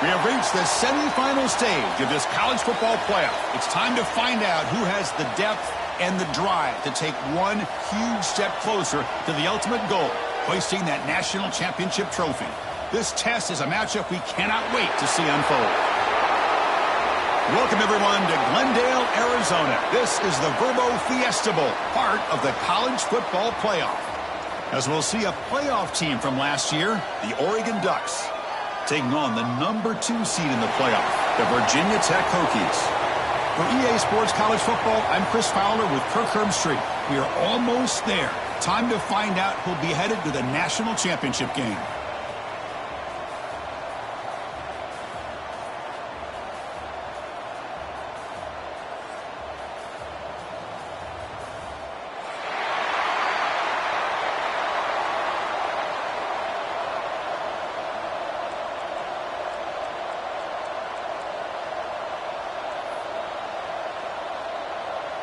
We have reached the semifinal stage of this college football playoff. It's time to find out who has the depth and the drive to take one huge step closer to the ultimate goal, hoisting that national championship trophy. This test is a matchup we cannot wait to see unfold. Welcome, everyone, to Glendale, Arizona. This is the Verbo Fiesta Bowl, part of the college football playoff. As we'll see a playoff team from last year, the Oregon Ducks, taking on the #2 seed in the playoff, the Virginia Tech Hokies. For EA Sports College Football, I'm Chris Fowler with Kirk Herbstreit. We are almost there. Time to find out who'll be headed to the national championship game.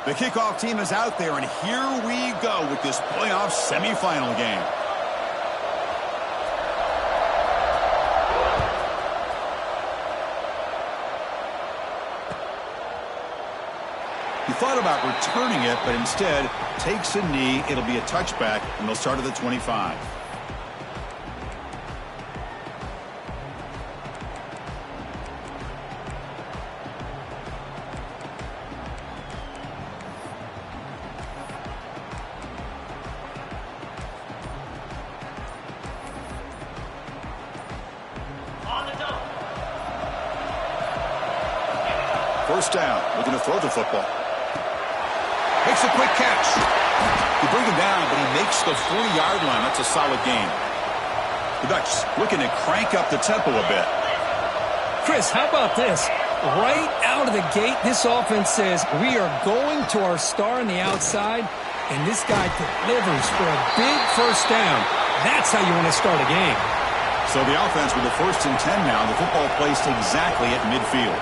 The kickoff team is out there, and here we go with this playoff semifinal game. He thought about returning it, but instead takes a knee. It'll be a touchback, and they'll start at the 25. First down, looking to throw the football. Makes a quick catch. He brings him down, but he makes the 40-yard line. That's a solid gain. The Ducks looking to crank up the tempo a bit. Chris, how about this? Right out of the gate, this offense says, we are going to our star on the outside, and this guy delivers for a big first down. That's how you want to start a game. So the offense with the 1st and 10 now, the football placed exactly at midfield.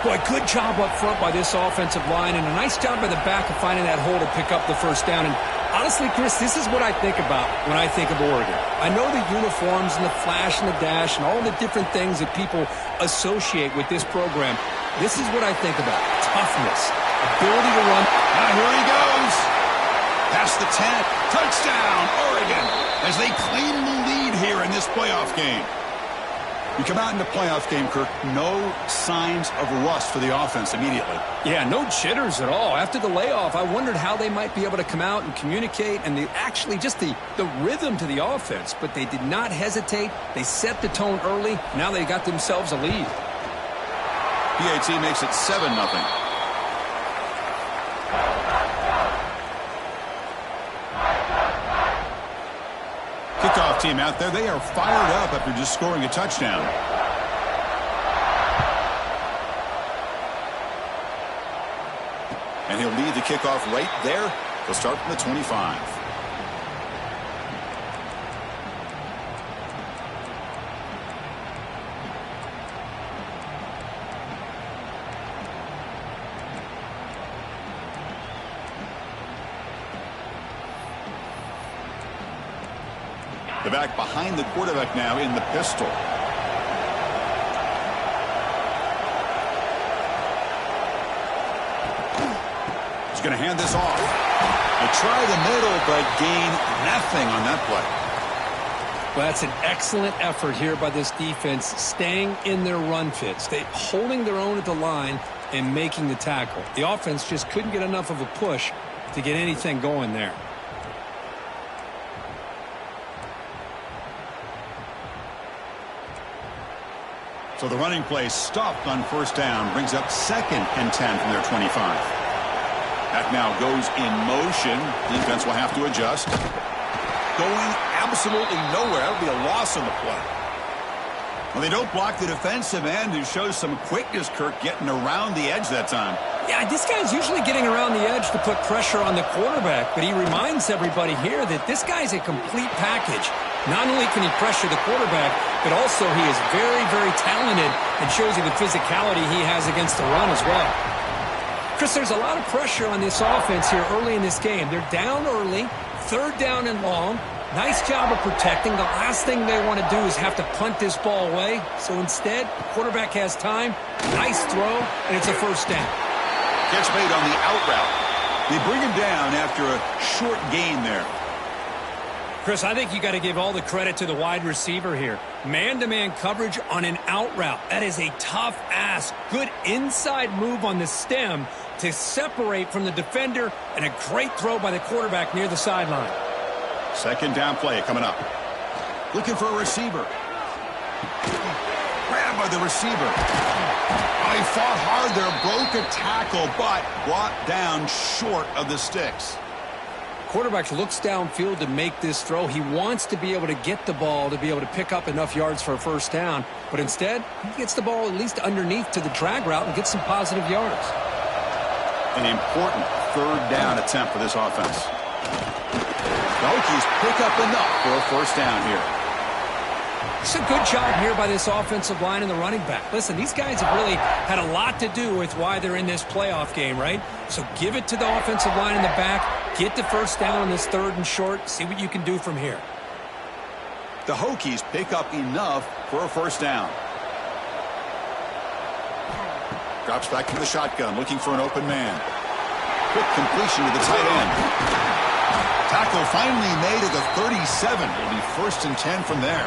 Boy, good job up front by this offensive line, and a nice job by the back of finding that hole to pick up the first down. And honestly, Chris, this is what I think about when I think of Oregon. I know the uniforms and the flash and the dash and all the different things that people associate with this program. This is what I think about. Toughness, ability to run. Now here he goes. Past the 10. Touchdown, Oregon, as they claim the lead here in this playoff game. You come out in the playoff game, Kirk, no signs of rust for the offense immediately. Yeah, no jitters at all. After the layoff, I wondered how they might be able to come out and communicate and actually just the rhythm to the offense. But they did not hesitate. They set the tone early. Now they got themselves a lead. PAT makes it 7-0. Kickoff team out there, they are fired up after just scoring a touchdown. And he'll lead the kickoff right there. He'll start from the 25. The back behind the quarterback now in the pistol. He's going to hand this off. They try the middle, but gain nothing on that play. Well, that's an excellent effort here by this defense, staying in their run fits. They holding their own at the line and making the tackle. The offense just couldn't get enough of a push to get anything going there. So the running play stopped on first down, brings up 2nd and 10 from their 25. That now goes in motion. Defense will have to adjust. Going absolutely nowhere. That'll be a loss on the play. Well, they don't block the defensive end, who shows some quickness, Kirk, getting around the edge that time. Yeah, this guy's usually getting around the edge to put pressure on the quarterback, but he reminds everybody here that this guy's a complete package. Not only can he pressure the quarterback, but also he is very, very talented and shows you the physicality he has against the run as well. Chris, there's a lot of pressure on this offense here early in this game. They're down early, 3rd down and long. Nice job of protecting. The last thing they want to do is have to punt this ball away. So instead, the quarterback has time. Nice throw, and it's a first down. Catch made on the out route. They bring him down after a short gain there. Chris, I think you got to give all the credit to the wide receiver here. Man-to-man coverage on an out route. That is a tough ask. Good inside move on the stem to separate from the defender, and a great throw by the quarterback near the sideline. Second down play coming up. Looking for a receiver. Grabbed by the receiver. He fought hard there, broke a tackle, but brought down short of the sticks. Quarterback looks downfield to make this throw. He wants to be able to get the ball to be able to pick up enough yards for a first down, but instead, he gets the ball at least underneath to the drag route and gets some positive yards. An important third down attempt for this offense. The Hokies pick up enough for a first down here. It's a good job here by this offensive line and the running back. Listen, these guys have really had a lot to do with why they're in this playoff game, right? So give it to the offensive line in the back. Get the first down on this third and short. See what you can do from here. The Hokies pick up enough for a first down. Drops back to the shotgun, looking for an open man. Quick completion to the tight end. Tackle finally made at the 37. It'll be 1st and 10 from there.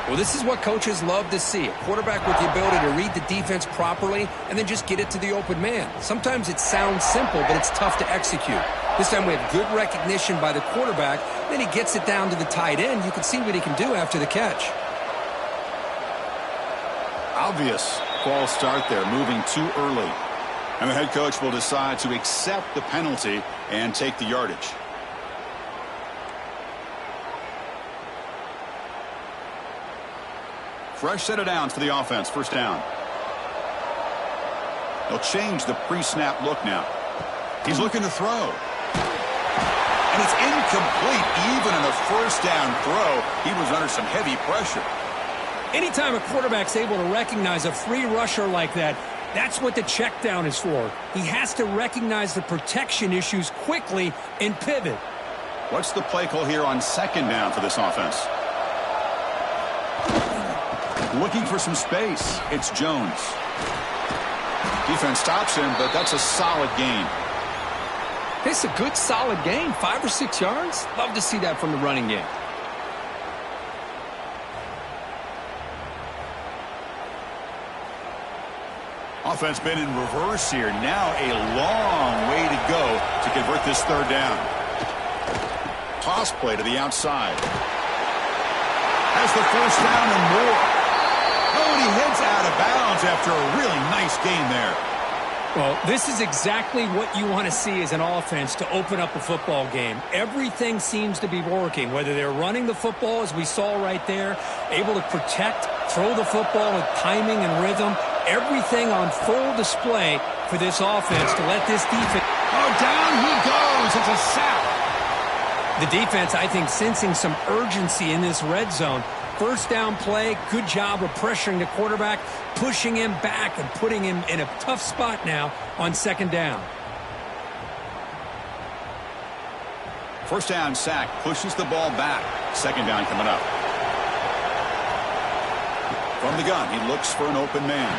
Well, this is what coaches love to see. A quarterback with the ability to read the defense properly and then just get it to the open man. Sometimes it sounds simple, but it's tough to execute. This time we have good recognition by the quarterback. Then he gets it down to the tight end. You can see what he can do after the catch. Obvious false start there, moving too early. And the head coach will decide to accept the penalty and take the yardage. Fresh set of downs for the offense. First down. They'll change the pre-snap look now. He's looking to throw. And it's incomplete. Even in a first down throw, he was under some heavy pressure. Anytime a quarterback's able to recognize a free rusher like that, that's what the check down is for. He has to recognize the protection issues quickly and pivot. What's the play call here on second down for this offense? Looking for some space. It's Jones. Defense stops him, but that's a solid gain. It's a good, solid gain. 5 or 6 yards. Love to see that from the running game. Offense been in reverse here. Now a long way to go to convert this third down. Toss play to the outside. Has the first down and more. Oh, and he heads out of bounds after a really nice gain there. Well, this is exactly what you want to see as an offense to open up a football game. Everything seems to be working, whether they're running the football, as we saw right there, able to protect, throw the football with timing and rhythm. Everything on full display for this offense to let this defense. Oh, down he goes. It's a sack. The defense, I think, sensing some urgency in this red zone. First down play, good job of pressuring the quarterback, pushing him back and putting him in a tough spot now on second down. First down sack, pushes the ball back. Second down coming up. From the gun, he looks for an open man.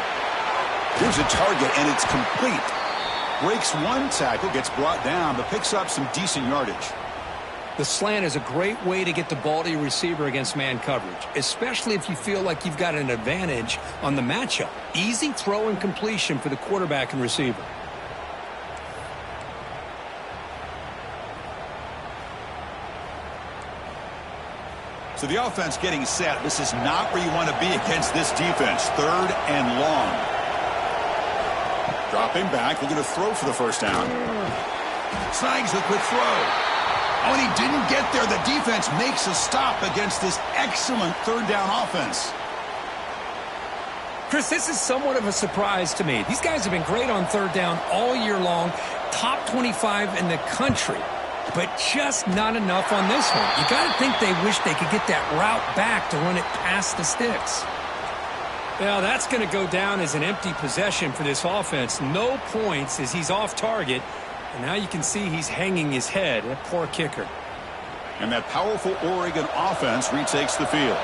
Here's a target, and it's complete. Breaks one tackle, gets brought down, but picks up some decent yardage. The slant is a great way to get the ball to your receiver against man coverage, especially if you feel like you've got an advantage on the matchup. Easy throw and completion for the quarterback and receiver. So the offense getting set. This is not where you want to be against this defense. Third and long. Dropping back, looking to throw for the first down. Snags the quick throw. Oh, and he didn't get there. The defense makes a stop against this excellent third down offense. Chris, this is somewhat of a surprise to me. These guys have been great on third down all year long. Top 25 in the country. But just not enough on this one. You got to think they wish they could get that route back to run it past the sticks. Well, that's going to go down as an empty possession for this offense. No points as he's off target. And now you can see he's hanging his head. A poor kicker. And that powerful Oregon offense retakes the field.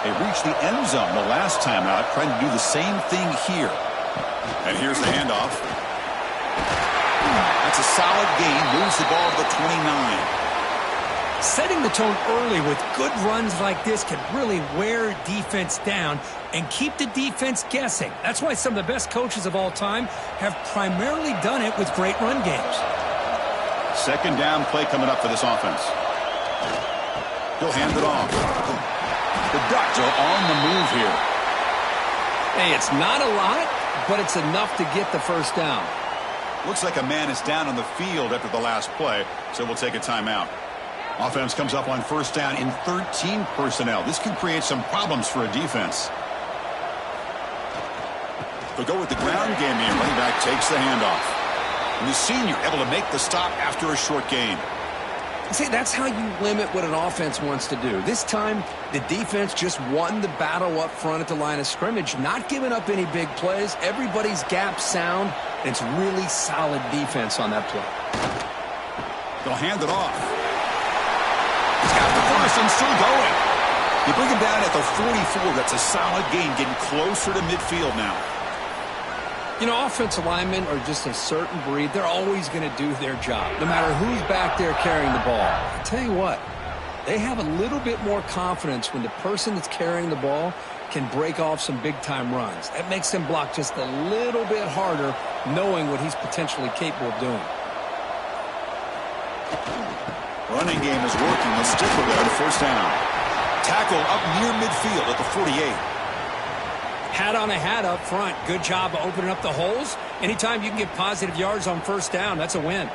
They reached the end zone the last time out, trying to do the same thing here. And here's the handoff. That's a solid gain. Moves the ball to the 29. Setting the tone early with good runs like this can really wear defense down and keep the defense guessing. That's why some of the best coaches of all time have primarily done it with great run games. Second down play coming up for this offense. He'll hand it off. The Ducks are on the move here. Hey, it's not a lot, but it's enough to get the first down. Looks like a man is down on the field after the last play, so we'll take a timeout. Offense comes up on first down in 13 personnel. This can create some problems for a defense. They'll go with the ground game here. Running back takes the handoff. And the senior able to make the stop after a short gain. See, that's how you limit what an offense wants to do. This time, the defense just won the battle up front at the line of scrimmage, not giving up any big plays. Everybody's gap sound, and it's really solid defense on that play. They'll hand it off. He's got the first and still going. You bring him down at the 44. That's a solid gain, getting closer to midfield now. You know, offensive linemen are just a certain breed. They're always going to do their job, no matter who's back there carrying the ball. I tell you what, they have a little bit more confidence when the person that's carrying the ball can break off some big-time runs. That makes them block just a little bit harder, knowing what he's potentially capable of doing. Running game is working. They'll stick with it on first down. Tackle up near midfield at the 48. Hat on a hat up front. Good job of opening up the holes. Anytime you can get positive yards on first down, that's a win.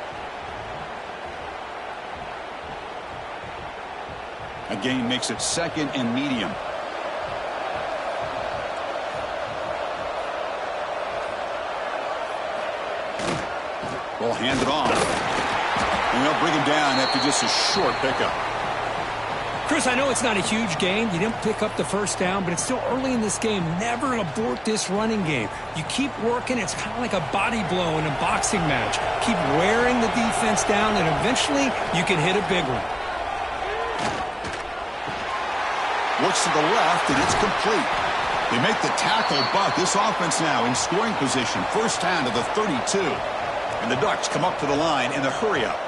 A gain makes it second and medium. We'll hand it off. And they'll bring him down after just a short pickup. Chris, I know it's not a huge gain. You didn't pick up the first down, but it's still early in this game. Never abort this running game. You keep working. It's kind of like a body blow in a boxing match. Keep wearing the defense down, and eventually you can hit a big one. Looks to the left, and it's complete. They make the tackle, but this offense now in scoring position. First down to the 32. And the Ducks come up to the line in the hurry-up.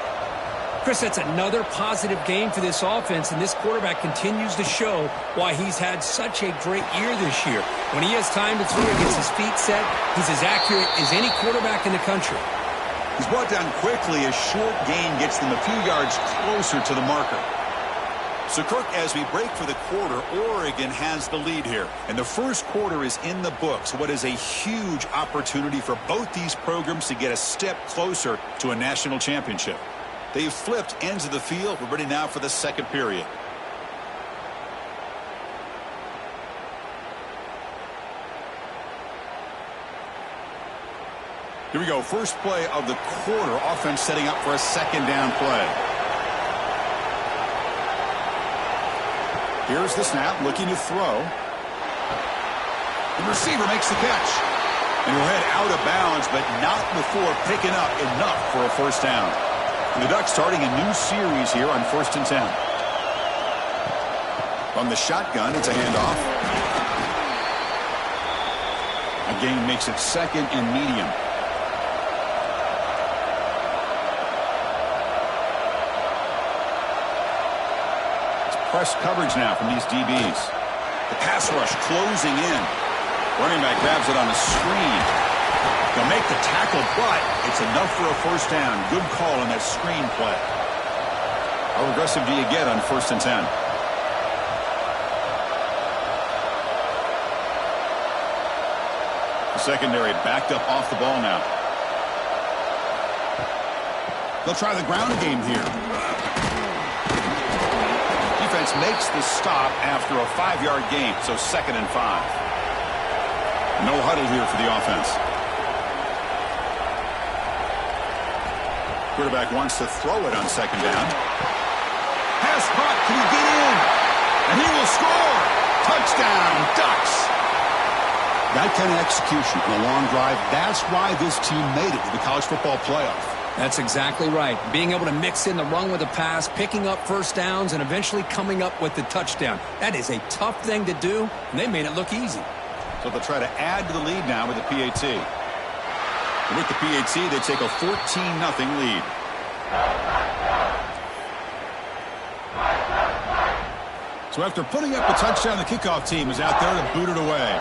Chris, that's another positive game for this offense, and this quarterback continues to show why he's had such a great year this year. When he has time to throw, he gets his feet set. He's as accurate as any quarterback in the country. He's brought down quickly. A short gain gets them a few yards closer to the marker. So, Kirk, as we break for the quarter, Oregon has the lead here. And the first quarter is in the books. What is a huge opportunity for both these programs to get a step closer to a national championship. They've flipped ends of the field. We're ready now for the second period. Here we go. First play of the quarter. Offense setting up for a second down play. Here's the snap, looking to throw. The receiver makes the catch. And he'll head out of bounds, but not before picking up enough for a first down. The Ducks starting a new series here on 1st and 10. From the shotgun, it's a handoff. A gain makes it second and medium. It's press coverage now from these DBs. The pass rush closing in. Running back grabs it on a screen. They'll make the tackle, but it's enough for a first down. Good call on that screen play. How aggressive do you get on 1st and 10? The secondary backed up off the ball now. They'll try the ground game here. Defense makes the stop after a 5-yard gain, so 2nd and 5. No huddle here for the offense. Quarterback wants to throw it on second down. Pass caught. Can he get in? And he will score. Touchdown, Ducks. That kind of execution on a long drive, that's why this team made it to the college football playoff. That's exactly right. Being able to mix in the run with the pass, picking up first downs, and eventually coming up with the touchdown. That is a tough thing to do, and they made it look easy. So they'll try to add to the lead now with the PAT. And with the PAT, they take a 14-0 lead. So after putting up a touchdown, the kickoff team is out there to boot it away.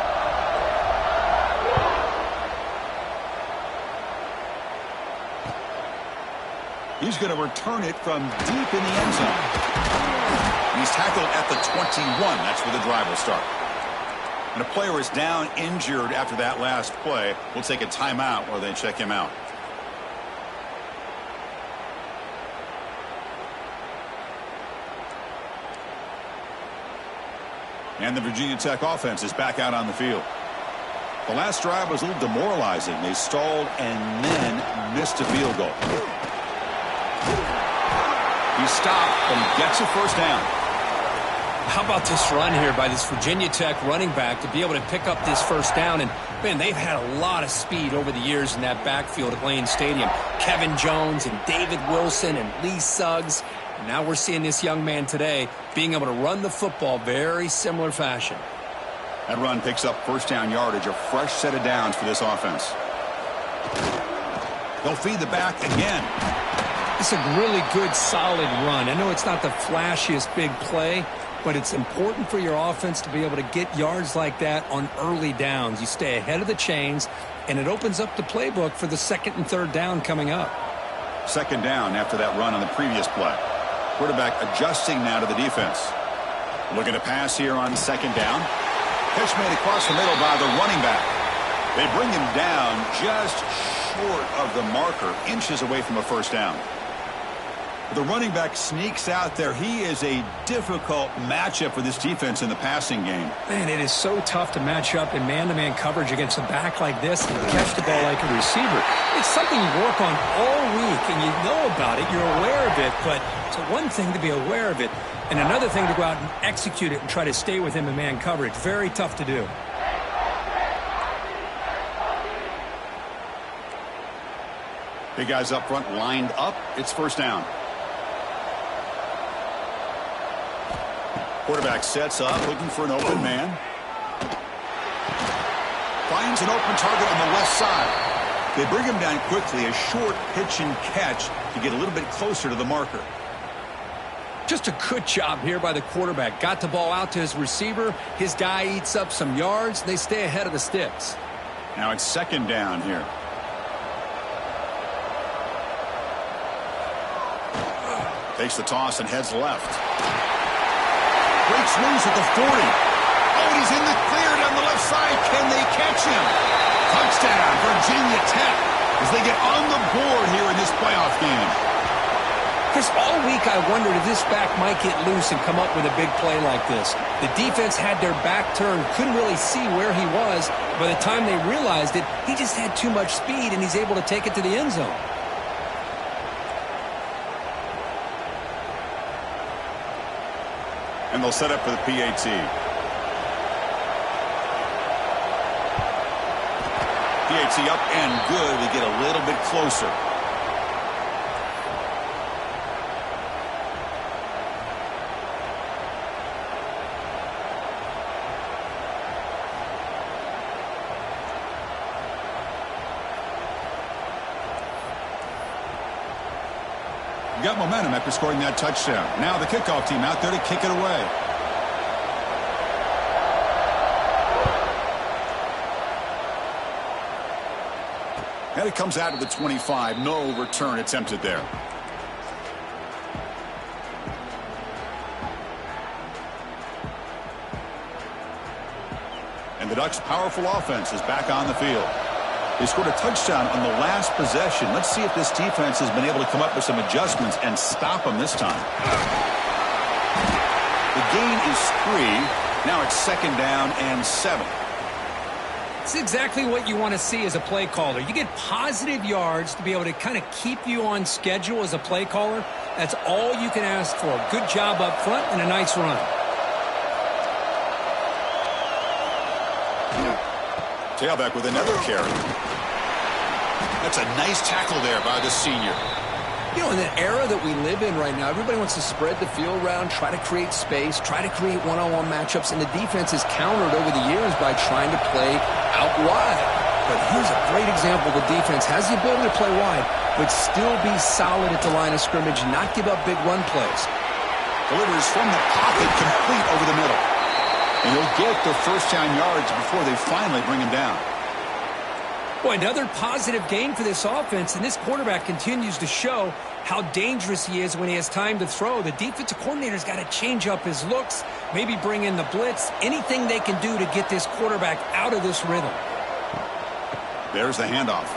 He's going to return it from deep in the end zone. He's tackled at the 21. That's where the drive will start. And a player is down injured after that last play. We'll take a timeout while they check him out. And the Virginia Tech offense is back out on the field. The last drive was a little demoralizing. They stalled and then missed a field goal. He stopped, but he gets a first down. How about this run here by this Virginia Tech running back to be able to pick up this first down? And, man, they've had a lot of speed over the years in that backfield at Lane Stadium. Kevin Jones and David Wilson and Lee Suggs. And now we're seeing this young man today being able to run the football very similar fashion. That run picks up first down yardage, a fresh set of downs for this offense. They'll feed the back again. It's a really good, solid run. I know it's not the flashiest big play, but it's important for your offense to be able to get yards like that on early downs. You stay ahead of the chains, and it opens up the playbook for the second and third down coming up. Second down after that run on the previous play. Quarterback adjusting now to the defense. Looking to pass here on second down. Catch made across the middle by the running back. They bring him down just short of the marker, inches away from a first down. The running back sneaks out there. He is a difficult matchup for this defense in the passing game. Man, it is so tough to match up in man-to-man coverage against a back like this and catch the ball like a receiver. It's something you work on all week, and you know about it. You're aware of it, but it's one thing to be aware of it, and another thing to go out and execute it and try to stay with him in man coverage. Very tough to do. Big guys up front lined up. It's first down. Quarterback sets up, looking for an open man. Finds an open target on the left side. They bring him down quickly, a short pitch and catch to get a little bit closer to the marker. Just a good job here by the quarterback. Got the ball out to his receiver. His guy eats up some yards. They stay ahead of the sticks. Now it's second down here. Takes the toss and heads left. Breaks loose at the 40. Oh, he's in the clear down the left side. Can they catch him? Touchdown, Virginia Tech, as they get on the board here in this playoff game. Chris, all week I wondered if this back might get loose and come up with a big play like this. The defense had their back turned, couldn't really see where he was. By the time they realized it, he just had too much speed, and he's able to take it to the end zone. And they'll set up for the PAT. PAT up and good. We get a little bit closer. Got momentum after scoring that touchdown. Now the kickoff team out there to kick it away. And it comes out to the 25. No return attempted there. And the Ducks' powerful offense is back on the field. They scored a touchdown on the last possession. Let's see if this defense has been able to come up with some adjustments and stop them this time. The gain is 3. Now it's second down and 7. It's exactly what you want to see as a play caller. You get positive yards to be able to kind of keep you on schedule as a play caller. That's all you can ask for. Good job up front and a nice run. Tailback with another carry. That's a nice tackle there by the senior. You know, in the era that we live in right now, everybody wants to spread the field around, try to create space, try to create one-on-one matchups, and the defense has countered over the years by trying to play out wide. But here's a great example. The defense has the ability to play wide, but still be solid at the line of scrimmage, not give up big run plays. Delivers from the pocket, complete over the middle. And he'll get the first down yards before they finally bring him down. Boy, another positive gain for this offense, and this quarterback continues to show how dangerous he is when he has time to throw. The defensive coordinator's got to change up his looks, maybe bring in the blitz, anything they can do to get this quarterback out of this rhythm. There's the handoff.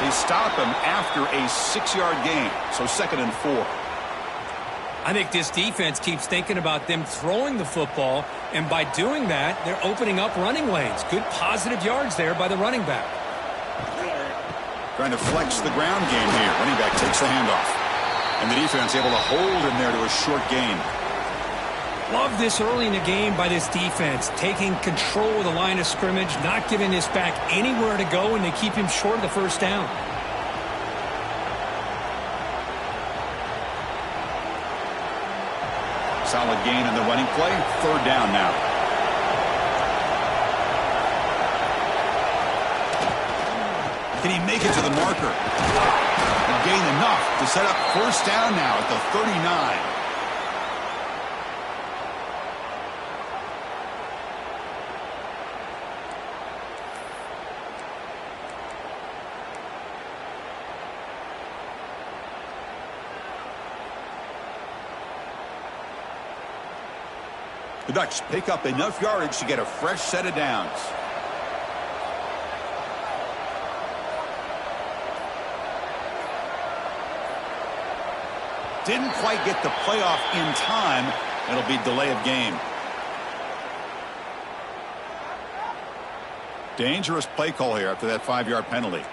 They stop him after a 6-yard gain, so 2nd and 4. I think this defense keeps thinking about them throwing the football, and by doing that, they're opening up running lanes. Good positive yards there by the running back. Trying to flex the ground game here. Running back takes the handoff. And the defense able to hold him there to a short gain. Love this early in the game by this defense, taking control of the line of scrimmage, not giving this back anywhere to go, and they keep him short of the first down. Solid gain in the running play. 3rd down now. Can he make it to the marker? A gain enough to set up first down now at the 39. The Ducks pick up enough yardage to get a fresh set of downs. Didn't quite get the playoff in time. It'll be delay of game. Dangerous play call here after that 5-yard penalty.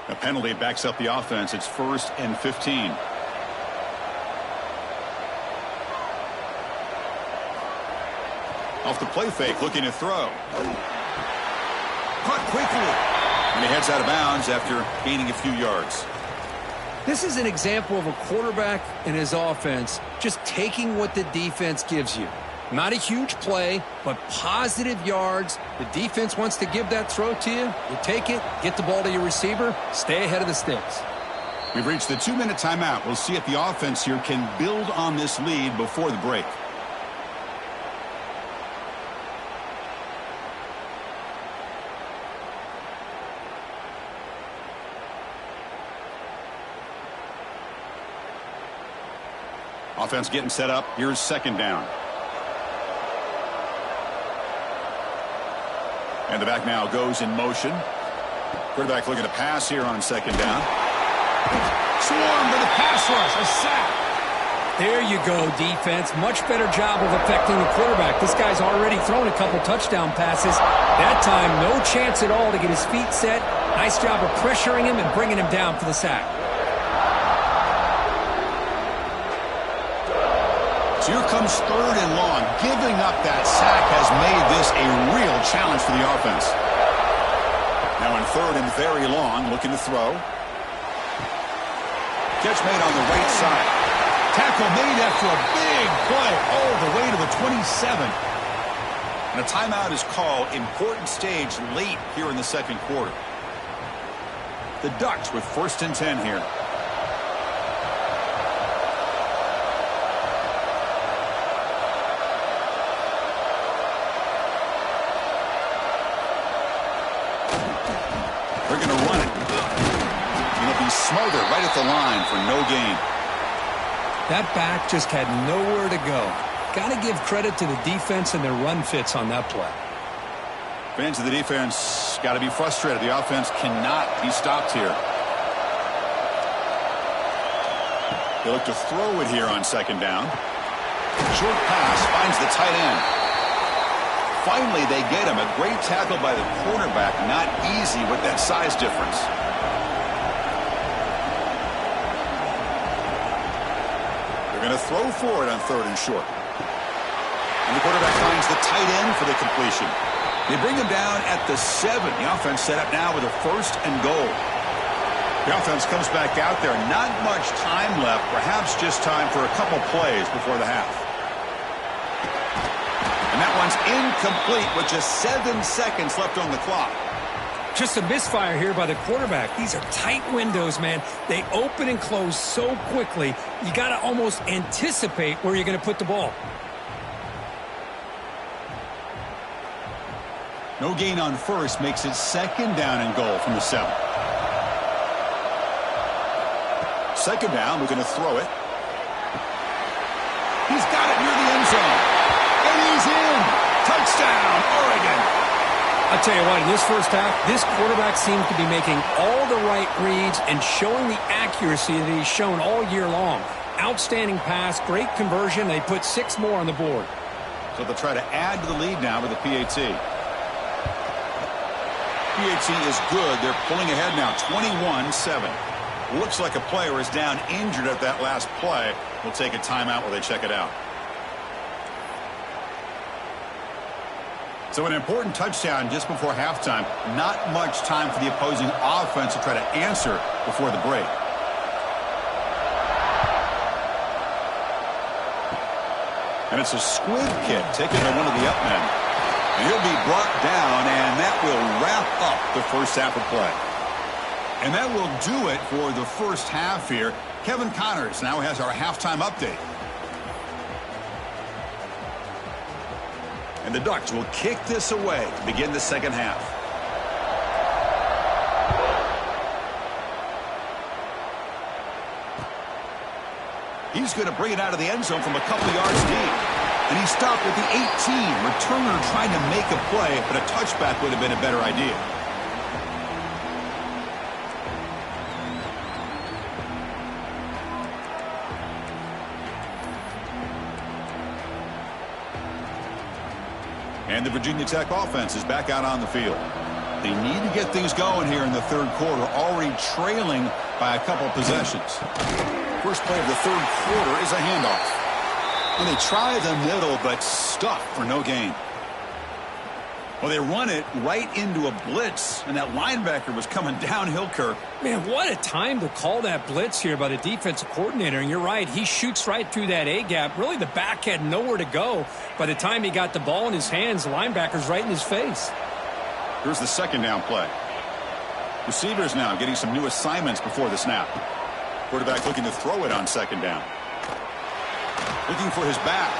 A penalty backs up the offense. It's 1st and 15. Off the play fake, looking to throw. Caught quickly. And he heads out of bounds after gaining a few yards. This is an example of a quarterback and his offense just taking what the defense gives you. Not a huge play, but positive yards. The defense wants to give that throw to you. You take it, get the ball to your receiver, stay ahead of the sticks. We've reached the 2-minute timeout. We'll see if the offense here can build on this lead before the break. Offense getting set up. Here's 2nd down. And the back now goes in motion. Quarterback looking to pass here on 2nd down. Swarmed with a pass rush, a sack. There you go, defense. Much better job of affecting the quarterback. This guy's already thrown a couple touchdown passes. That time, no chance at all to get his feet set. Nice job of pressuring him and bringing him down for the sack. So here comes 3rd and long. Giving up that sack has made this a real challenge for the offense. Now in 3rd and very long, looking to throw. Catch made on the right side. Tackle made after a big play all the way to the 27. And a timeout is called. Important stage late here in the 2nd quarter. The Ducks with 1st and 10 here. They're going to run it. And it'll be smothered right at the line for no gain. That back just had nowhere to go. Got to give credit to the defense and their run fits on that play. Fans of the defense got to be frustrated. The offense cannot be stopped here. They look to throw it here on 2nd down. Short pass finds the tight end. Finally, they get him. A great tackle by the cornerback. Not easy with that size difference. They're going to throw for it on 3rd and short. And the quarterback finds the tight end for the completion. They bring him down at the 7. The offense set up now with a 1st and goal. The offense comes back out there. Not much time left. Perhaps just time for a couple plays before the half. And that one's incomplete with just 7 seconds left on the clock. Just a misfire here by the quarterback. These are tight windows, man. They open and close so quickly. You got to almost anticipate where you're going to put the ball. No gain on 1st makes it 2nd down and goal from the 7. 2nd down, we're going to throw it. He's got it near the end zone. And he's in. Touchdown, Oregon. I'll tell you what, in this first half, this quarterback seems to be making all the right reads and showing the accuracy that he's shown all year long. Outstanding pass, great conversion. They put 6 more on the board. So they'll try to add to the lead now with the PAT. PAT is good. They're pulling ahead now, 21-7. Looks like a player is down injured at that last play. We'll take a timeout while they check it out. So an important touchdown just before halftime. Not much time for the opposing offense to try to answer before the break. And it's a squib kick taken by one of the up men. And he'll be brought down, and that will wrap up the first half of play. And that will do it for the first half here. Kevin Connors now has our halftime update. And the Ducks will kick this away to begin the second half. He's going to bring it out of the end zone from a couple yards deep. And he stopped at the 18. Returner trying to make a play, but a touchback would have been a better idea. And the Virginia Tech offense is back out on the field. They need to get things going here in the third quarter, already trailing by a couple possessions. First play of the third quarter is a handoff. And they try the middle, but stuffed for no gain. Well, they run it right into a blitz, and that linebacker was coming downhill, Kirk. Man, what a time to call that blitz here by the defensive coordinator. And you're right, he shoots right through that A-gap. Really, the back had nowhere to go. By the time he got the ball in his hands, the linebacker's right in his face. Here's the 2nd down play. Receivers now getting some new assignments before the snap. Quarterback looking to throw it on 2nd down. Looking for his back,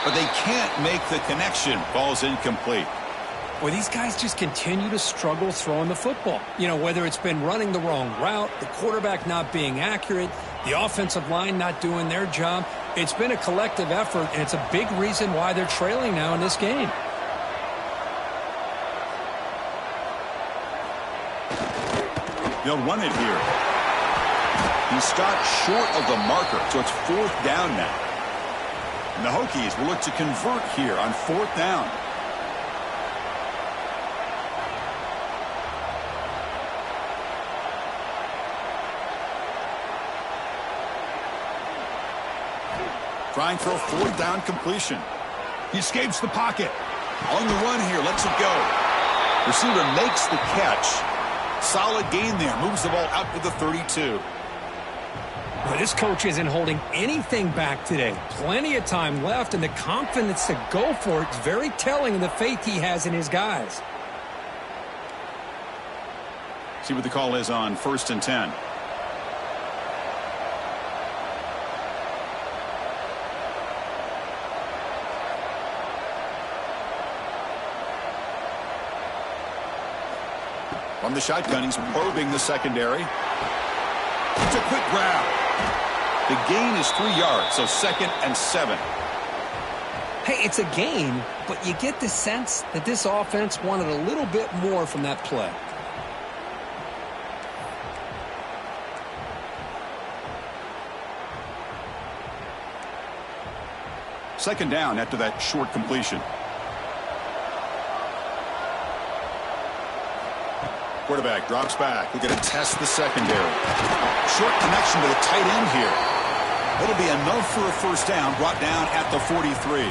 but they can't make the connection. Ball's incomplete. Well, these guys just continue to struggle throwing the football. You know, whether it's been running the wrong route, the quarterback not being accurate, the offensive line not doing their job. It's been a collective effort, and it's a big reason why they're trailing now in this game. They'll run it here. He stopped short of the marker, so it's 4th down now. And the Hokies will look to convert here on 4th down. Trying for a 4th down completion. He escapes the pocket. On the run here, lets it go. Receiver makes the catch. Solid gain there. Moves the ball out to the 32. Well, this coach isn't holding anything back today. Plenty of time left, and the confidence to go for it is very telling in the faith he has in his guys. See what the call is on 1st and 10. From the shotgun, he's probing the secondary. It's a quick grab. The gain is 3 yards, so 2nd and 7. Hey, it's a gain, but you get the sense that this offense wanted a little bit more from that play. Second down after that short completion. Quarterback drops back. We're going to test the secondary. Short connection to the tight end here. It'll be enough for a first down, brought down at the 43.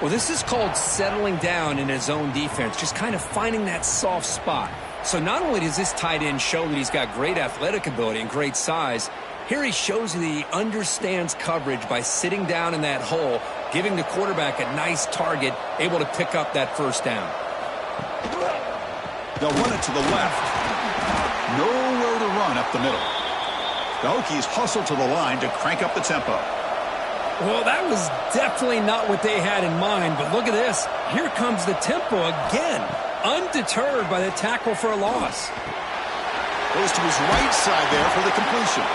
Well, this is called settling down in his own defense, just kind of finding that soft spot. So not only does this tight end show that he's got great athletic ability and great size, here he shows you that he understands coverage by sitting down in that hole, giving the quarterback a nice target, able to pick up that first down. They'll run it to the left. Nowhere to run up the middle. The Hokies hustle to the line to crank up the tempo. Well, that was definitely not what they had in mind, but look at this. Here comes the tempo again, undeterred by the tackle for a loss. Goes to his right side there for the completion.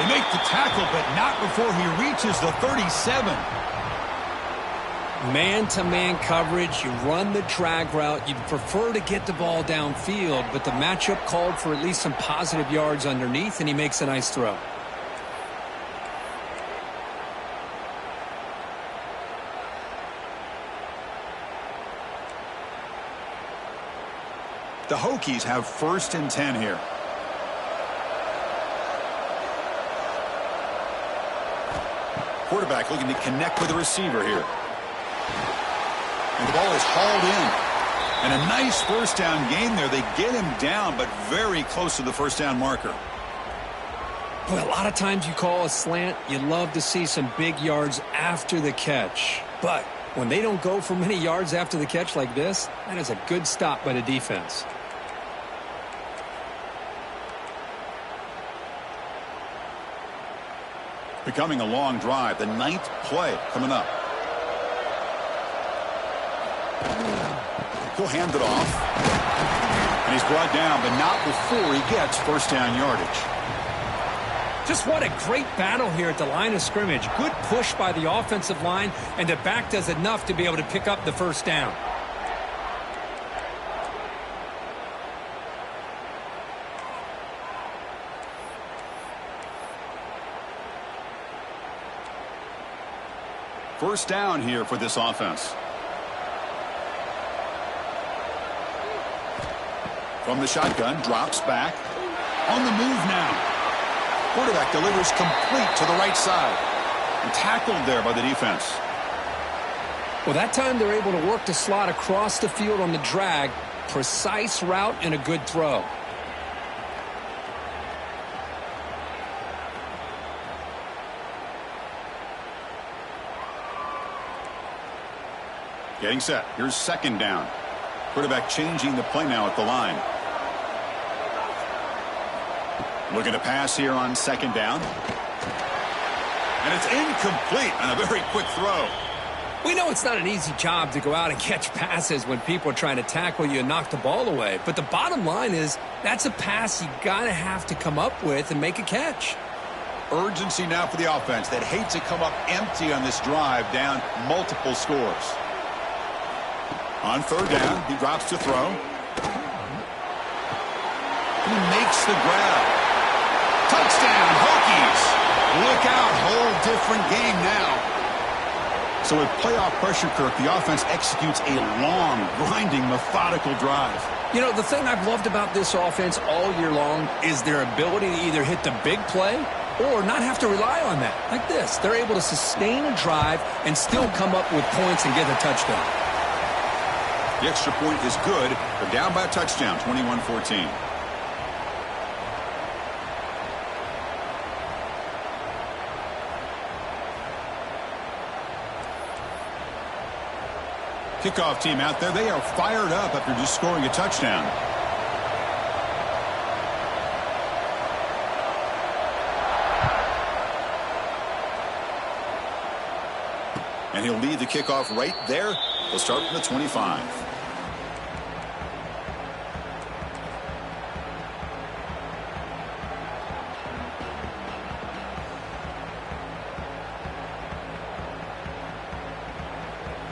They make the tackle, but not before he reaches the 37. Man-to-man coverage, you run the drag route. You'd prefer to get the ball downfield, but the matchup called for at least some positive yards underneath, and he makes a nice throw. The Hokies have 1st and 10 here. Quarterback looking to connect with the receiver here. And the ball is hauled in. And a nice first down gain there. They get him down, but very close to the first down marker. Boy, a lot of times you call a slant, you love to see some big yards after the catch. But when they don't go for many yards after the catch like this, that is a good stop by the defense. Becoming a long drive. The 9th play coming up. He'll hand it off. And he's brought down, but not before he gets first down yardage. Just what a great battle here at the line of scrimmage. Good push by the offensive line, and the back does enough to be able to pick up the first down. First down here for this offense. From the shotgun, drops back. On the move now. Quarterback delivers complete to the right side. And tackled there by the defense. Well, that time they're able to work the slot across the field on the drag. Precise route and a good throw. Getting set. Here's 2nd down. Quarterback changing the play now at the line. Looking to pass here on 2nd down. And it's incomplete on a very quick throw. We know it's not an easy job to go out and catch passes when people are trying to tackle you and knock the ball away. But the bottom line is that's a pass you got to have to come up with and make a catch. Urgency now for the offense that hates to come up empty on this drive, down multiple scores. On 3rd down, he drops to throw. He makes the grab. Touchdown, Hokies. Look out, whole different game now. So with playoff pressure, Kirk, the offense executes a long, grinding, methodical drive. You know, the thing I've loved about this offense all year long is their ability to either hit the big play or not have to rely on that. Like this, they're able to sustain a drive and still come up with points and get a touchdown. The extra point is good. They're down by a touchdown, 21-14. Kickoff team out there. They are fired up after just scoring a touchdown. And he'll lead the kickoff right there. They'll start from the 25.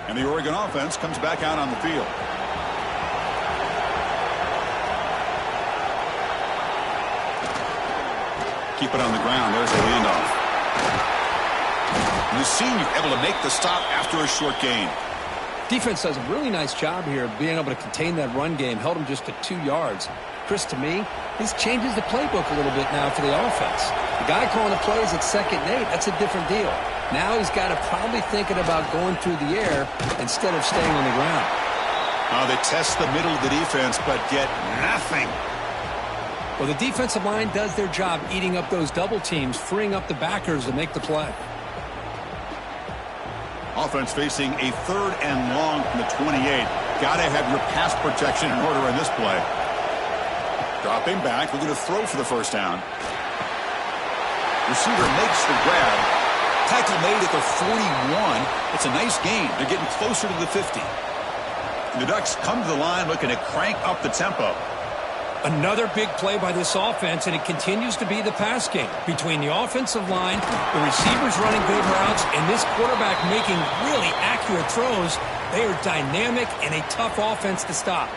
And the Oregon offense comes back out on the field. Keep it on the ground. There's the handoff. And the senior able to make the stop after a short gain. Defense does a really nice job here of being able to contain that run game. Held him just to 2 yards. Chris, to me, this changes the playbook a little bit now for the offense. The guy calling the plays at 2nd and 8, that's a different deal. Now he's got to probably thinking about going through the air instead of staying on the ground. They test the middle of the defense, but get nothing. Well, the defensive line does their job eating up those double teams, freeing up the backers to make the play. Offense facing a 3rd and long from the 28. Got to have your pass protection in order in this play. Dropping back, looking to throw for the first down. Receiver makes the grab. Tackle made at the 41. It's a nice gain. They're getting closer to the 50. The Ducks come to the line looking to crank up the tempo. Another big play by this offense, and it continues to be the pass game. Between the offensive line, the receivers running good routes, and this quarterback making really accurate throws, they are dynamic and a tough offense to stop.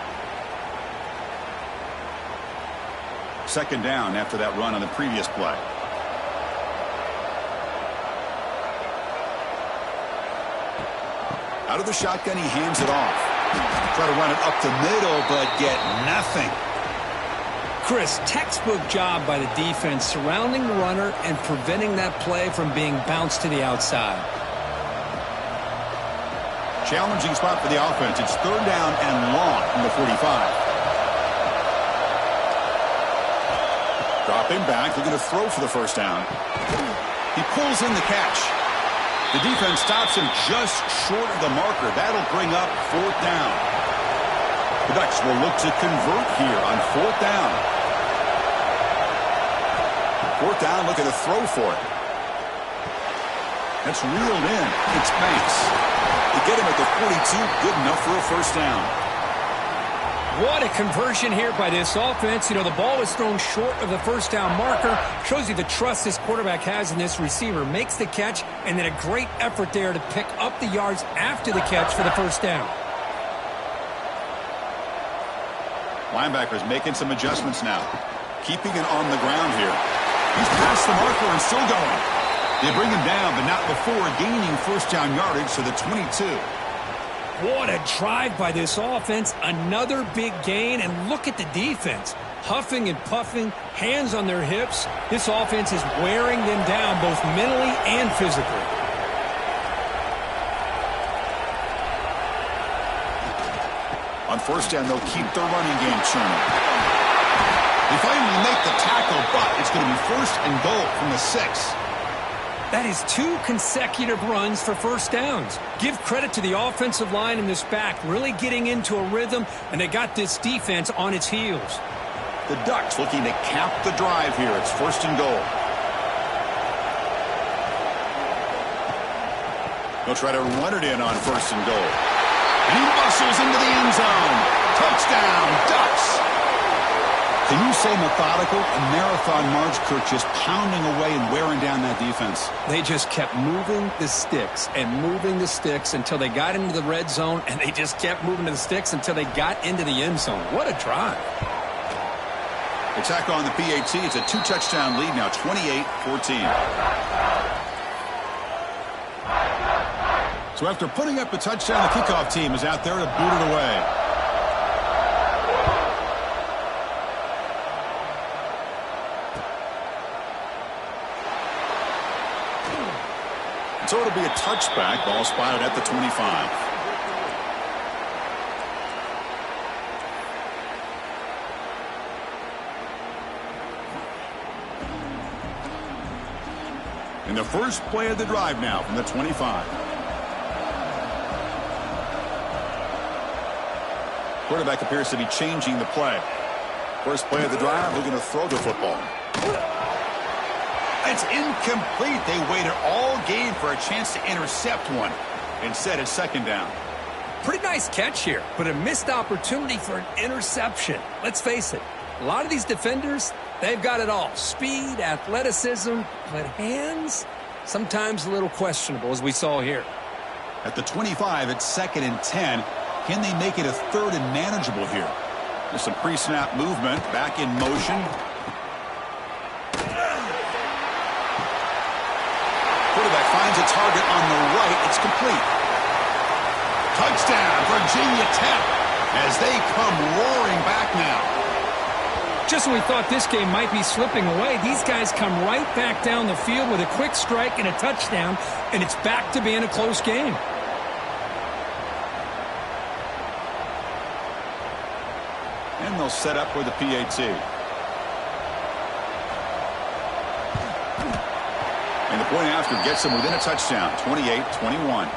2nd down after that run on the previous play. Out of the shotgun, he hands it off. Try to run it up the middle, but get nothing. Chris, textbook job by the defense surrounding the runner and preventing that play from being bounced to the outside. Challenging spot for the offense. It's 3rd down and long from the 45. Dropping back, looking to throw for the first down. He pulls in the catch. The defense stops him just short of the marker. That'll bring up 4th down. The Ducks will look to convert here on 4th down. 4th down, looking to throw for it. That's reeled in. It's Banks. They get him at the 42. Good enough for a first down. What a conversion here by this offense. You know, the ball was thrown short of the first down marker. Shows you the trust this quarterback has in this receiver. Makes the catch, and then a great effort there to pick up the yards after the catch for the first down. Linebackers making some adjustments now. Keeping it on the ground here. He's past the marker and still going. They bring him down, but not before gaining first down yardage to the 22. What a drive by this offense. Another big gain, and look at the defense. Huffing and puffing, hands on their hips. This offense is wearing them down both mentally and physically. On first down, they'll keep their running game churning. They finally make the tackle, but it's going to be 1st and goal from the 6. That is 2 consecutive runs for first downs. Give credit to the offensive line in this back, really getting into a rhythm, and they got this defense on its heels. The Ducks looking to cap the drive here. It's 1st and goal. They'll try to run it in on 1st and goal. And he muscles into the end zone. Touchdown, Ducks! Can you say methodical? A marathon march, Kirk, just pounding away and wearing down that defense. They just kept moving the sticks and moving the sticks until they got into the red zone, and they just kept moving the sticks until they got into the end zone. What a drive. They tack on the PAT. It's a 2-touchdown lead now, 28-14. So after putting up a touchdown, the kickoff team is out there to boot it away. So it'll be a touchback. Ball spotted at the 25. In the first play of the drive now from the 25. Quarterback appears to be changing the play. First play of the drive, looking to throw the football. It's incomplete. They waited all game for a chance to intercept one. Instead, it's 2nd down. Pretty nice catch here, but a missed opportunity for an interception. Let's face it, a lot of these defenders, they've got it all. Speed, athleticism, but hands, sometimes a little questionable, as we saw here. At the 25, it's 2nd and 10. Can they make it a 3rd and manageable here? There's some pre-snap movement, back in motion. Quarterback finds a target on the right. It's complete. Touchdown, Virginia Tech, as they come roaring back now. Just when we thought this game might be slipping away, these guys come right back down the field with a quick strike and a touchdown, and it's back to being a close game. And they'll set up with a PAT. And the point after gets them within a touchdown, 28-21.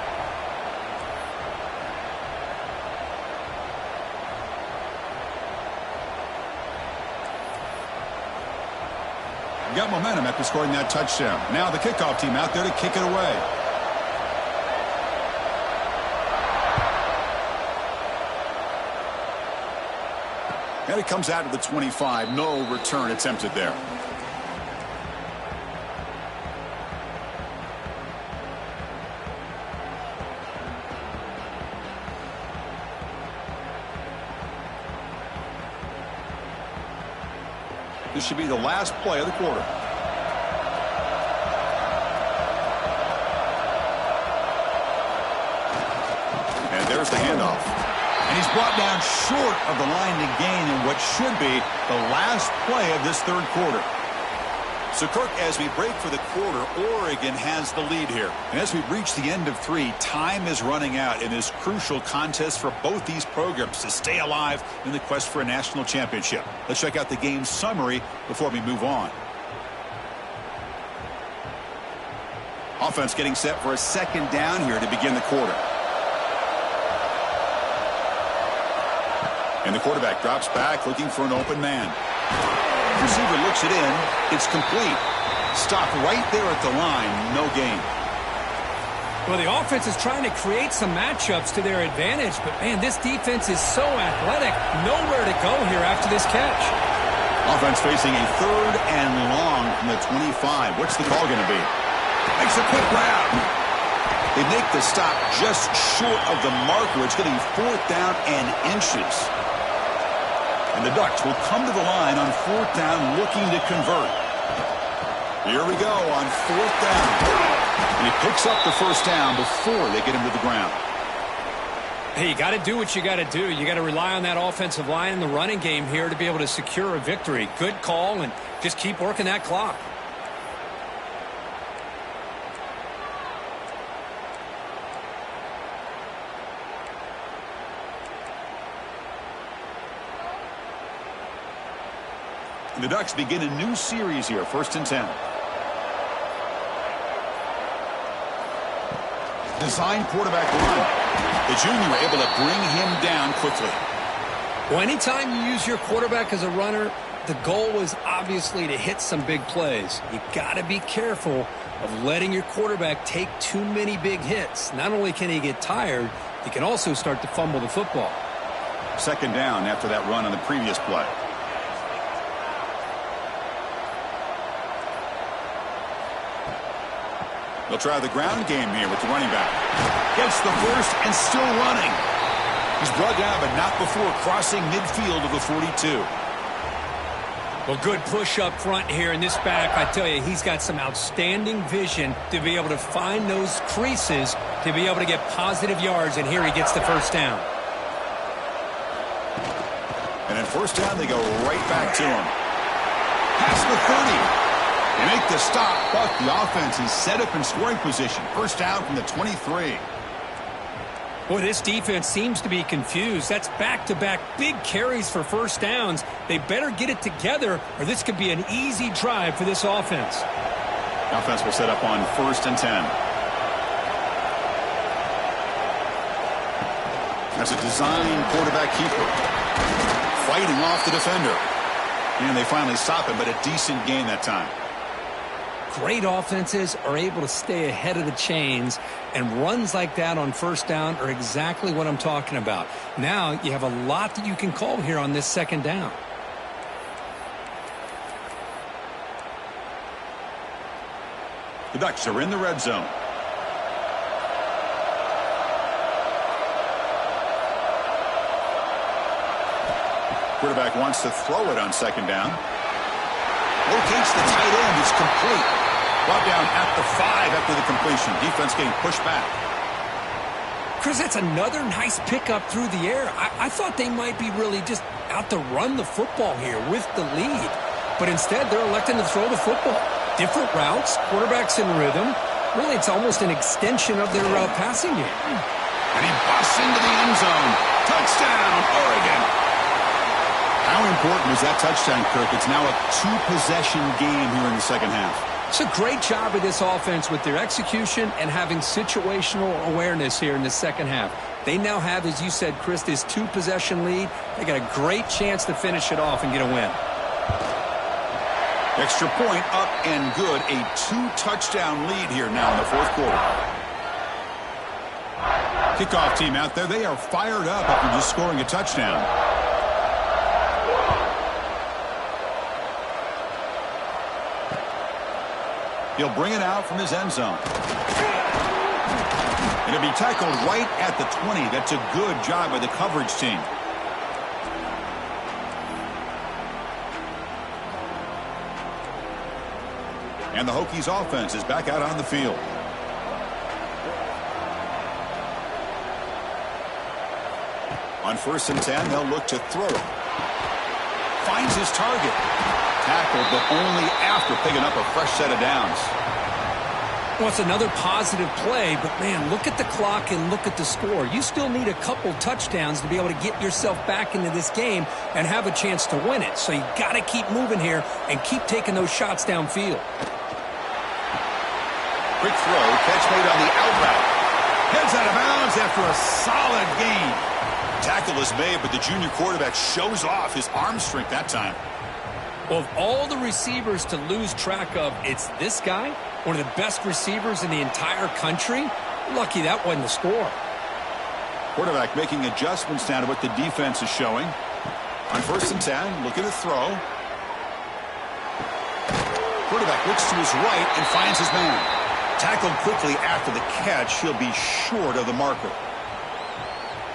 Got momentum after scoring that touchdown. Now the kickoff team out there to kick it away. And it comes out to the 25. No return attempted there. This should be the last play of the quarter. And there's the handoff. And he's brought down short of the line to gain in what should be the last play of this third quarter. So, Kirk, as we break for the quarter, Oregon has the lead here. And as we reach the end of 3, time is running out in this crucial contest for both these programs to stay alive in the quest for a national championship. Let's check out the game summary before we move on. Offense getting set for a second down here to begin the quarter. And the quarterback drops back looking for an open man. Receiver looks it in. It's complete. Stopped right there at the line. No gain. Well, the offense is trying to create some matchups to their advantage, but, man, this defense is so athletic. Nowhere to go here after this catch. Offense facing a third and long from the 25. What's the call going to be? Makes a quick grab. They make the stop just short of the marker. It's getting 4th down and inches. And the Ducks will come to the line on 4th down looking to convert. Here we go on 4th down. And he picks up the first down before they get him to the ground. Hey, you got to do what you got to do. You got to rely on that offensive line in the running game here to be able to secure a victory. Good call, and just keep working that clock. The Ducks begin a new series here, 1st and 10. Design quarterback run. The junior able to bring him down quickly. Well, anytime you use your quarterback as a runner, the goal is obviously to hit some big plays. You got to be careful of letting your quarterback take too many big hits. Not only can he get tired, he can also start to fumble the football. 2nd down after that run on the previous play. They'll try the ground game here with the running back. Gets the first and still running. He's brought down, but not before crossing midfield of the 42. Well, good push up front here in this back. I tell you, he's got some outstanding vision to be able to find those creases to be able to get positive yards, and here he gets the first down. And then 1st down, they go right back to him. Past the 30. They make the stop, but the offense is set up in scoring position. 1st down from the 23. Boy, this defense seems to be confused. That's back-to-back big carries for 1st downs. They better get it together, or this could be an easy drive for this offense. The offense will set up on 1st and 10. That's a design quarterback keeper. Fighting off the defender. And they finally stop him, but a decent gain that time. Great offenses are able to stay ahead of the chains, and runs like that on 1st down are exactly what I'm talking about. Now you have a lot that you can call here on this 2nd down. The Ducks are in the red zone. Quarterback wants to throw it on 2nd down. Locates the tight end. It's complete. Brought down at the 5 after the completion. Defense getting pushed back. Chris, that's another nice pickup through the air. I thought they might be really just out to run the football here with the lead. But instead, they're electing to throw the football. Different routes, quarterbacks in rhythm. Really, it's almost an extension of their passing game. And he busts into the end zone. Touchdown, Oregon. How important is that touchdown, Kirk? It's now a two-possession game here in the second half. It's a great job of this offense with their execution and having situational awareness here in the second half. They now have, as you said, Chris, this two-possession lead. They got a great chance to finish it off and get a win. Extra point up and good. A two-touchdown lead here now in the fourth quarter. Kickoff team out there. They are fired up after just scoring a touchdown. He'll bring it out from his end zone. It'll be tackled right at the 20. That's a good job by the coverage team. And the Hokies offense is back out on the field. On 1st and 10, they'll look to throw. Finds his target. Tackled, but only after picking up a fresh set of downs. Well, it's another positive play, but, man, look at the clock and look at the score. You still need a couple touchdowns to be able to get yourself back into this game and have a chance to win it. So you got to keep moving here and keep taking those shots downfield. Quick throw, catch made on the out route. Heads out of bounds after a solid gain. Tackle is made, but the junior quarterback shows off his arm strength that time. Well, of all the receivers to lose track of, it's this guy, one of the best receivers in the entire country. Lucky that wasn't the score. Quarterback making adjustments now to what the defense is showing. On 1st and 10, looking to throw. Quarterback looks to his right and finds his man. Tackled quickly after the catch. He'll be short of the marker.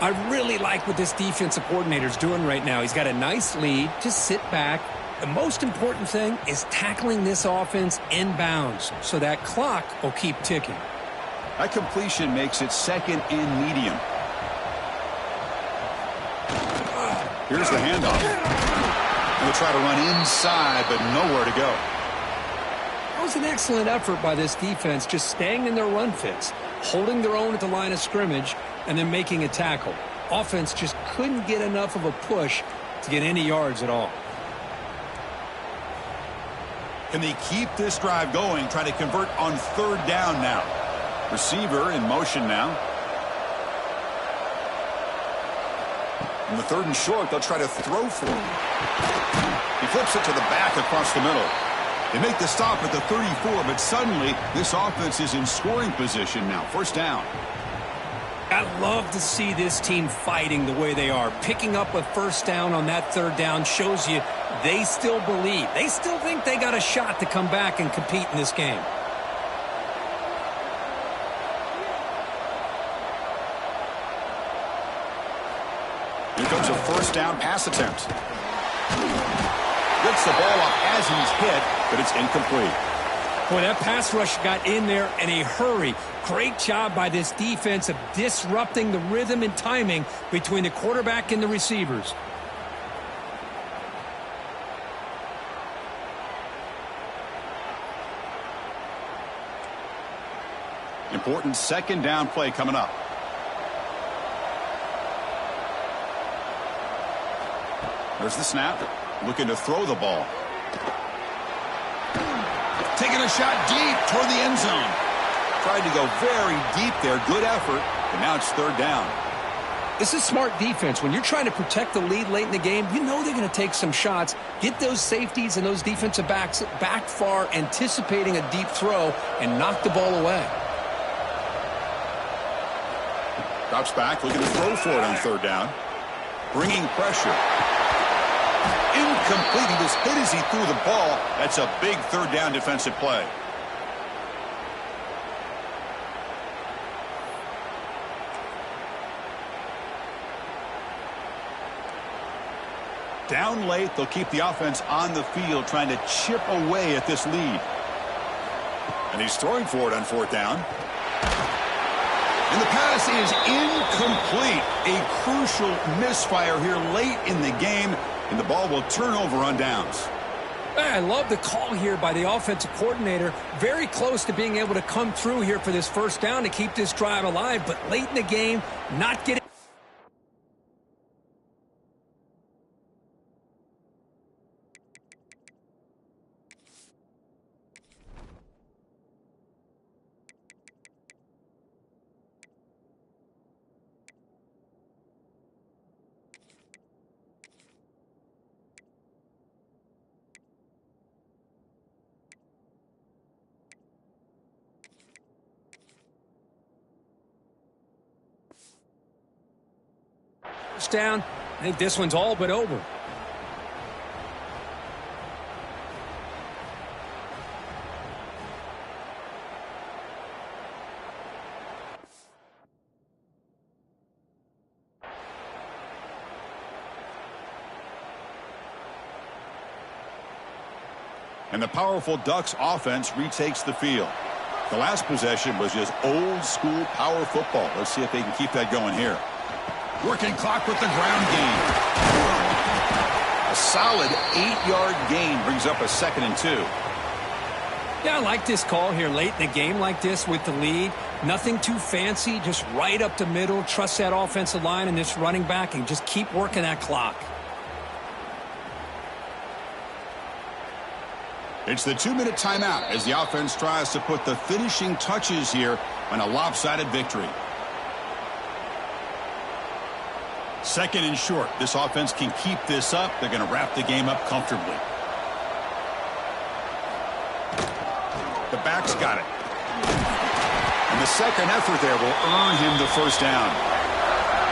I really like what this defensive coordinator is doing right now. He's got a nice lead. Just sit back. The most important thing is tackling this offense inbounds so that clock will keep ticking. That completion makes it 2nd and medium. Here's the handoff. He'll try to run inside, but nowhere to go. That was an excellent effort by this defense, just staying in their run fits, holding their own at the line of scrimmage, and then making a tackle. Offense just couldn't get enough of a push to get any yards at all. Can they keep this drive going, trying to convert on 3rd down now? Receiver in motion now. On the 3rd and short, they'll try to throw for him. He flips it to the back across the middle. They make the stop at the 34, but suddenly this offense is in scoring position now. 1st down. I love to see this team fighting the way they are. Picking up a 1st down on that 3rd down shows you they still believe. They still think they got a shot to come back and compete in this game. Here comes a 1st down pass attempt. Gets the ball up as he's hit, but it's incomplete. Boy, that pass rush got in there in a hurry. Great job by this defense of disrupting the rhythm and timing between the quarterback and the receivers. Important 2nd down play coming up. There's the snap. Looking to throw the ball. Taking a shot deep toward the end zone. Tried to go very deep there. Good effort. But now it's 3rd down. This is smart defense. When you're trying to protect the lead late in the game, you know they're going to take some shots. Get those safeties and those defensive backs back far, anticipating a deep throw, and knock the ball away. Drops back, looking to throw for it on 3rd down. Bringing pressure. Incomplete. He was hit as he threw the ball. That's a big 3rd down defensive play. Down late, they'll keep the offense on the field, trying to chip away at this lead. And he's throwing for it on 4th down. And the pass is incomplete. A crucial misfire here late in the game, and the ball will turn over on downs. I love the call here by the offensive coordinator. Very close to being able to come through here for this first down to keep this drive alive, but late in the game, not getting... down. I think this one's all but over. And the powerful Ducks offense retakes the field. The last possession was just old school power football. Let's see if they can keep that going here. Working clock with the ground game. A solid 8-yard gain brings up a 2nd and 2. Yeah, I like this call here late in the game like this with the lead. Nothing too fancy, just right up the middle. Trust that offensive line and this running back and just keep working that clock. It's the 2-minute timeout as the offense tries to put the finishing touches here on a lopsided victory. 2nd and short. This offense can keep this up. They're going to wrap the game up comfortably. The back's got it. And the second effort there will earn him the first down.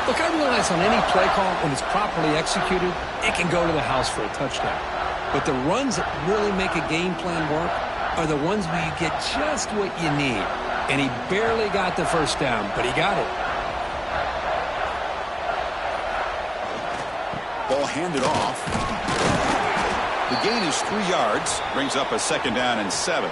Look, I realize on any play call, when it's properly executed, it can go to the house for a touchdown. But the runs that really make a game plan work are the ones where you get just what you need. And he barely got the first down, but he got it. Ball handed off. The gain is 3 yards. Brings up a 2nd down and 7.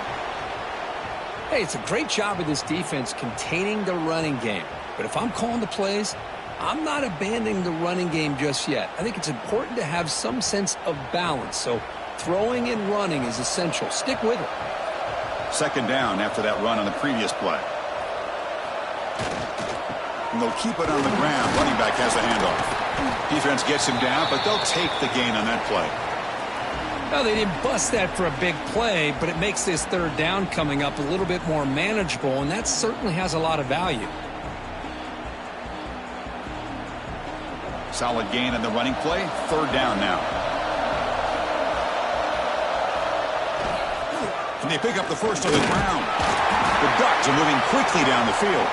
Hey, it's a great job of this defense containing the running game. But if I'm calling the plays, I'm not abandoning the running game just yet. I think it's important to have some sense of balance. So throwing and running is essential. Stick with it. 2nd down after that run on the previous play. And they'll keep it on the ground. Running back has the handoff. Defense gets him down, but they'll take the gain on that play. Well, they didn't bust that for a big play, but it makes this 3rd down coming up a little bit more manageable, and that certainly has a lot of value. Solid gain on the running play. 3rd down now. And they pick up the first on the ground. The Ducks are moving quickly down the field.